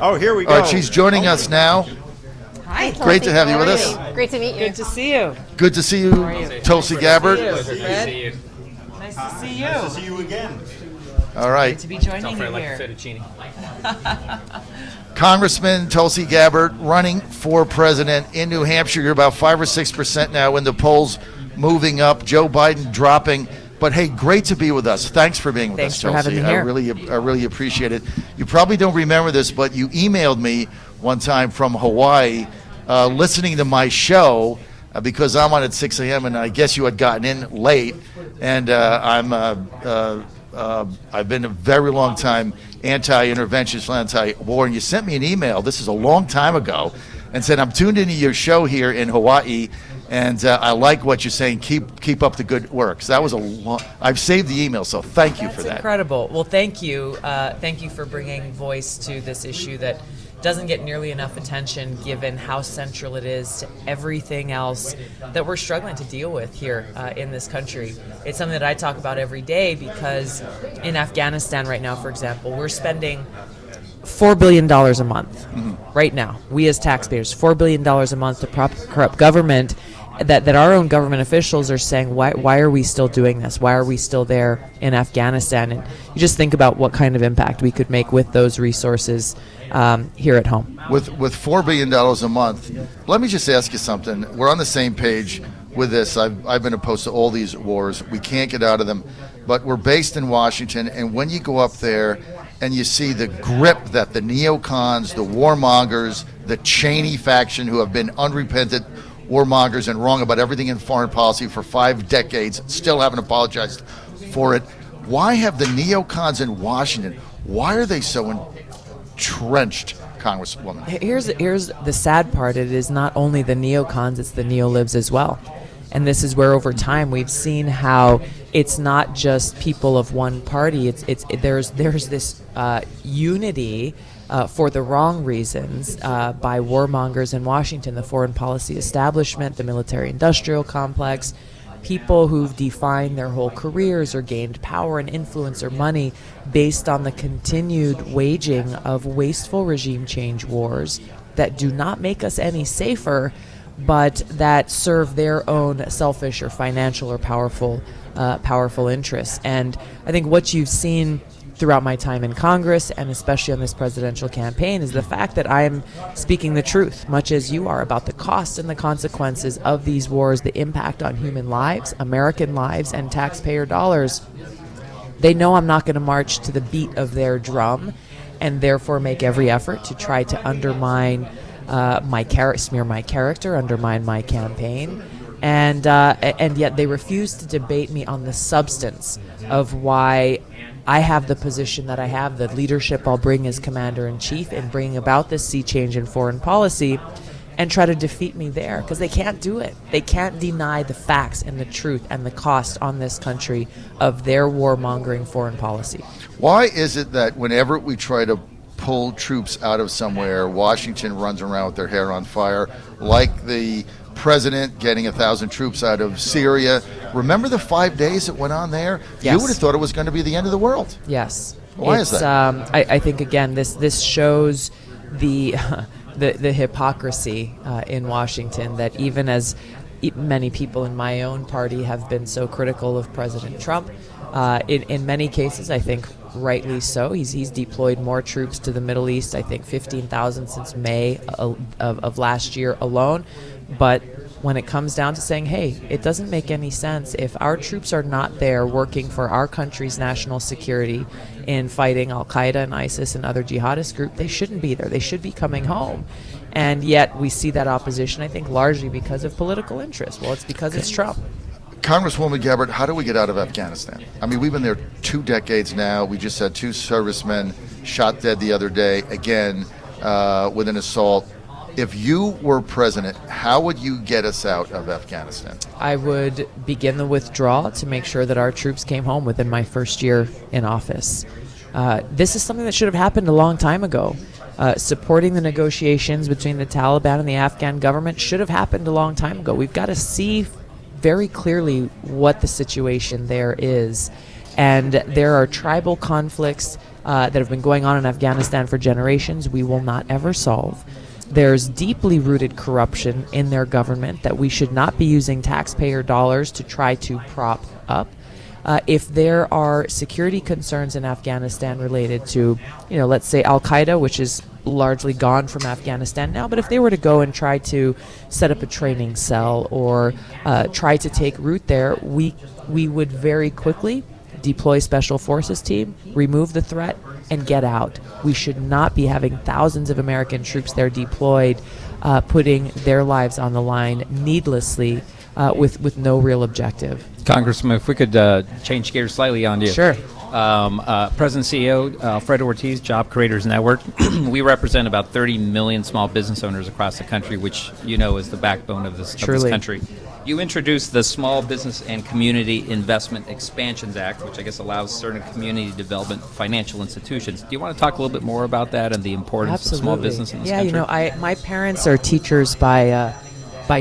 Oh, here we go. All right, she's joining us now. Hi. Great to have you with us. Great to meet you. Good to see you. Good to see you, Tulsi Gabbard. Nice to see you. Nice to see you again. All right. Good to be joining you here. Fettuccine. Congressman Tulsi Gabbard running for president in New Hampshire. You're about 5 or 6% now in the polls, moving up. Joe Biden dropping. But hey, great to be with us. Thanks for being with us, Tulsi. Thanks for having me here. I really appreciate it. You probably don't remember this, but you emailed me one time from Hawaii, listening to my show because I'm on at 6 a.m. and I guess you had gotten in late. And I've been a very long time anti-interventionist, anti-war, and you sent me an email. This is a long time ago, and said I'm tuned into your show here in Hawaii. And I like what you're saying. Keep up the good work. So that was I've saved the email, so thank you for that. That's incredible. Well, thank you. Thank you for bringing voice to this issue that doesn't get nearly enough attention given how central it is to everything else that we're struggling to deal with here in this country. It's something that I talk about every day because in Afghanistan right now, for example, we're spending $4 billion a month right now. We as taxpayers, $4 billion a month to prop corrupt government. That our own government officials are saying, why are we still doing this? Why are we still there in Afghanistan? And you just think about what kind of impact we could make with those resources here at home. With $4 billion a month, let me just ask you something. We're on the same page with this. I've been opposed to all these wars. We can't get out of them. But we're based in Washington, and when you go up there and you see the grip that the neocons, the warmongers, the Cheney faction who have been unrepentant warmongers and wrong about everything in foreign policy for 5 decades, still haven't apologized for it. Why have the neocons in Washington, why are they so entrenched, Congresswoman? Here's the sad part. It is not only the neocons, it's the neolibs as well. And this is where over time we've seen how it's not just people of one party. There's this unity for the wrong reasons by warmongers in Washington, the foreign policy establishment, the military-industrial complex, people who've defined their whole careers or gained power and influence or money based on the continued waging of wasteful regime change wars that do not make us any safer, but that serve their own selfish or financial or powerful interests. And I think what you've seen throughout my time in Congress, and especially on this presidential campaign, is the fact that I am speaking the truth, much as you are, about the cost and the consequences of these wars, the impact on human lives, American lives, and taxpayer dollars. They know I'm not going to march to the beat of their drum, and therefore make every effort to try to undermine smear my character, undermine my campaign. And yet they refuse to debate me on the substance of why I have the position that I have, the leadership I'll bring as commander-in-chief in bringing about this sea change in foreign policy, and try to defeat me there, because they can't do it. They can't deny the facts and the truth and the cost on this country of their warmongering foreign policy. Why is it that whenever we try to pull troops out of somewhere, Washington runs around with their hair on fire, like the president getting 1,000 troops out of Syria? Remember the 5 days that went on there? Yes. You would have thought it was going to be the end of the world. Yes. Why is that? I think, again, this shows the hypocrisy in Washington, that even as many people in my own party have been so critical of President Trump, in many cases, I think rightly so. He's deployed more troops to the Middle East, I think 15,000 since May of last year alone. But when it comes down to saying, hey, it doesn't make any sense if our troops are not there working for our country's national security in fighting Al-Qaeda and ISIS and other jihadist groups, they shouldn't be there. They should be coming home. And yet we see that opposition, I think, largely because of political interest. Well, it's because it's Trump. Congresswoman Gabbard, how do we get out of Afghanistan? I mean, we've been there 2 decades now. We just had 2 servicemen shot dead the other day, again, with an assault. If you were president, how would you get us out of Afghanistan? I would begin the withdrawal to make sure that our troops came home within my first year in office. This is something that should have happened a long time ago. Supporting the negotiations between the Taliban and the Afghan government should have happened a long time ago. We've got to see very clearly what the situation there is. And there are tribal conflicts that have been going on in Afghanistan for generations, we will not ever solve. There's deeply rooted corruption in their government that we should not be using taxpayer dollars to try to prop up. If there are security concerns in Afghanistan related to, let's say Al-Qaeda, which is largely gone from Afghanistan now, but if they were to go and try to set up a training cell or try to take root there, we would very quickly deploy special forces team, remove the threat, and get out. We should not be having thousands of American troops there deployed, putting their lives on the line needlessly with no real objective. Congressman, if we could change gears slightly on you. Sure. President CEO Fred Ortiz, Job Creators Network. We represent about 30 million small business owners across the country, which is the backbone of this country. You introduced the Small Business and Community Investment Expansions Act, which I guess allows certain community development financial institutions. Do you want to talk a little bit more about that and the importance of small business in this country? My parents are teachers by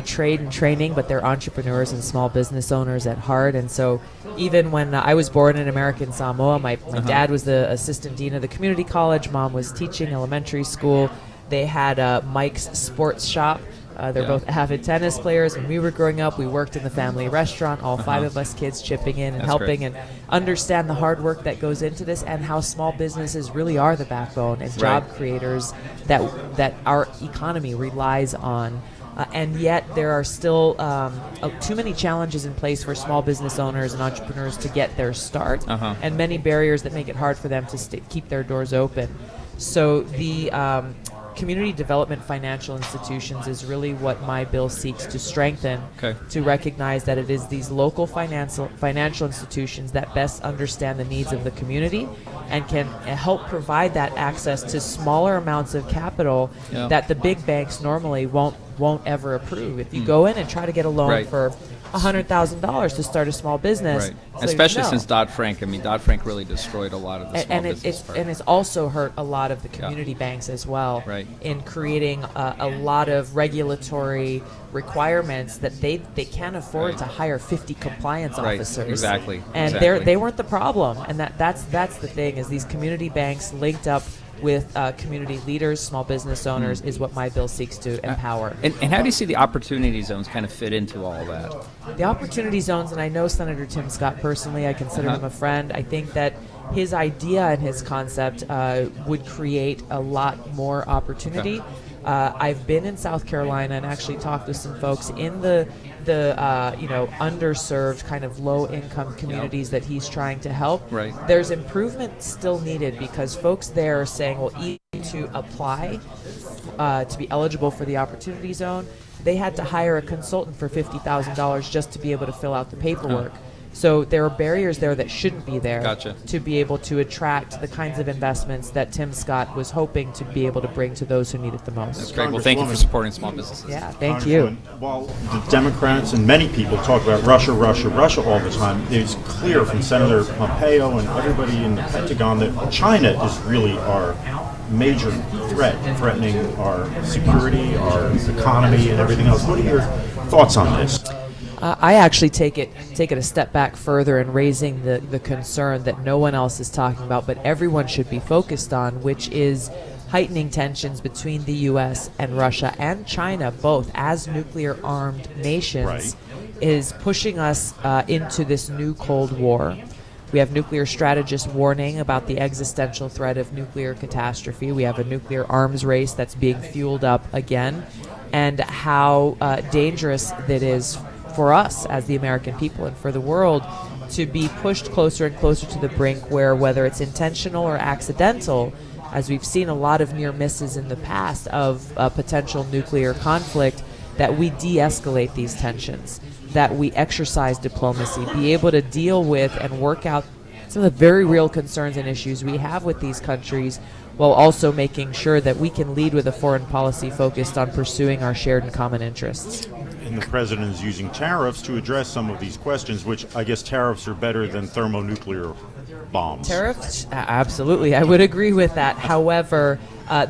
trade and training, but they're entrepreneurs and small business owners at heart. And so even when I was born in American Samoa, my dad was the assistant dean of the community college. Mom was teaching elementary school. They had Mike's Sports Shop. They're both avid tennis players. When we were growing up, we worked in the family restaurant, all 5 of us kids chipping in and helping and understand the hard work that goes into this and how small businesses really are the backbone and job creators that our economy relies on. And yet there are still too many challenges in place for small business owners and entrepreneurs to get their start, and many barriers that make it hard for them to keep their doors open. So the community development financial institutions is really what my bill seeks to strengthen, to recognize that it is these local financial institutions that best understand the needs of the community and can help provide that access to smaller amounts of capital that the big banks normally won't ever approve. If you go in and try to get a loan for $100,000 to start a small business, especially since Dodd-Frank. I mean, Dodd-Frank really destroyed a lot of the small business part. And it's also hurt a lot of the community banks as well in creating a lot of regulatory requirements that they can't afford to hire 50 compliance officers. Exactly. And they weren't the problem. And that's the thing, is these community banks linked up with community leaders, small business owners, is what my bill seeks to empower. And how do you see the opportunity zones kind of fit into all that? The opportunity zones, and I know Senator Tim Scott personally, I consider him a friend. I think that his idea and his concept would create a lot more opportunity. I've been in South Carolina and actually talked to some folks in the underserved kind of low-income communities that he's trying to help. There's improvement still needed because folks there are saying, well, even to apply to be eligible for the opportunity zone, they had to hire a consultant for $50,000 just to be able to fill out the paperwork. So there are barriers there that shouldn't be there to be able to attract the kinds of investments that Tim Scott was hoping to be able to bring to those who need it the most. That's great. Well, thank you for supporting small businesses. Yeah, thank you. While the Democrats and many people talk about Russia all the time, it's clear from Senator Pompeo and everybody in the Pentagon that China is really our major threat, threatening our security, our economy, and everything else. What are your thoughts on this? I actually take it a step back further and raising the concern that no one else is talking about, but everyone should be focused on, which is heightening tensions between the U.S. and Russia and China, both as nuclear-armed nations, is pushing us into this new Cold War. We have nuclear strategists warning about the existential threat of nuclear catastrophe. We have a nuclear arms race that's being fueled up again, and how dangerous that is for us as the American people and for the world to be pushed closer and closer to the brink where, whether it's intentional or accidental, as we've seen a lot of near misses in the past of potential nuclear conflict, that we de-escalate these tensions, that we exercise diplomacy, be able to deal with and work out some of the very real concerns and issues we have with these countries, while also making sure that we can lead with a foreign policy focused on pursuing our shared and common interests. And the president is using tariffs to address some of these questions, which I guess tariffs are better than thermonuclear bombs. Tariffs? Absolutely. I would agree with that. However,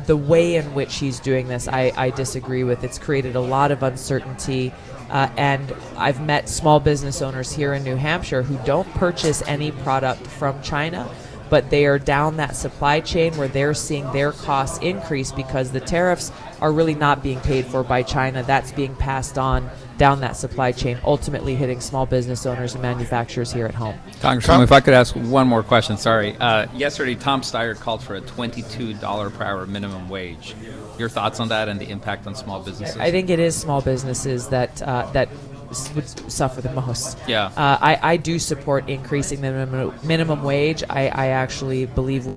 the way in which he's doing this, I disagree with. It's created a lot of uncertainty. And I've met small business owners here in New Hampshire who don't purchase any product from China, but they are down that supply chain where they're seeing their costs increase because the tariffs are really not being paid for by China. That's being passed on down that supply chain, ultimately hitting small business owners and manufacturers here at home. Congresswoman, if I could ask one more question, sorry. Yesterday, Tom Steyer called for a $22 per hour minimum wage. Your thoughts on that and the impact on small businesses? I think it is small businesses that would suffer the most. Yeah. I do support increasing the minimum wage. I actually believe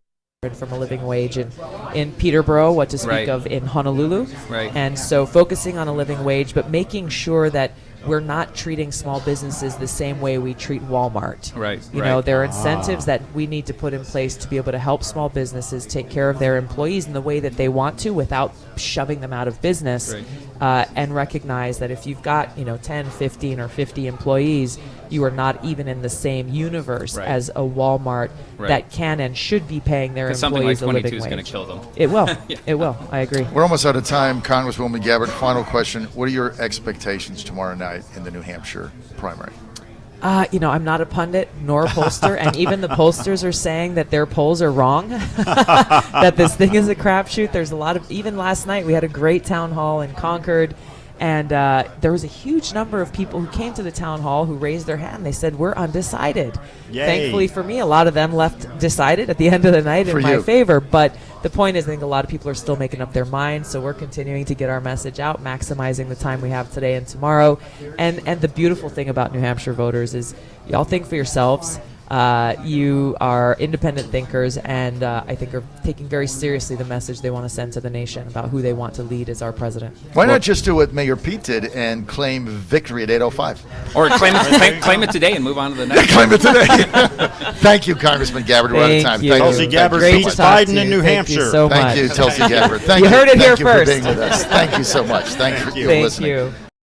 from a living wage in Peterborough, what to speak Right. of in Honolulu. Right. And so focusing on a living wage, but making sure that we're not treating small businesses the same way we treat Walmart. Right, You right. know, there are incentives that we need to put in place to be able to help small businesses take care of their employees in the way that they want to without shoving them out of business. Right. And recognize that if you've got, 10, 15, or 50 employees, you are not even in the same universe Right. as a Walmart Right. that can and should be paying their 'Cause something like employees a 22 living is wage. going to kill them. It will. It will. I agree. We're almost out of time. Congresswoman Gabbard, final question. What are your expectations tomorrow night in the New Hampshire primary? I'm not a pundit nor a pollster, and even the pollsters are saying that their polls are wrong, that this thing is a crapshoot. There's a lot of, even last night, we had a great town hall in Concord, and there was a huge number of people who came to the town hall who raised their hand. They said, we're undecided. Yay. Thankfully for me, a lot of them left decided at the end of the night For in my you. favor, but the point is I think a lot of people are still making up their minds, so we're continuing to get our message out, maximizing the time we have today and tomorrow. And the beautiful thing about New Hampshire voters is y'all think for yourselves. You are independent thinkers, and I think are taking very seriously the message they want to send to the nation about who they want to lead as our president. Why not just do what Mayor Pete did and claim victory at 8:05? Or claim it today and move on to the next. Claim it today. Thank you, Congressman Gabbard. We're out of Thank time. you. Thank Tulsi you. Gabbard Thank you beats so much. Biden in New Thank you Hampshire. so Thank much. you, Tulsi Gabbard. Thank You heard it here Thank you for first. being with us. Thank you so much. Thank you for Thank you. listening. Thank you.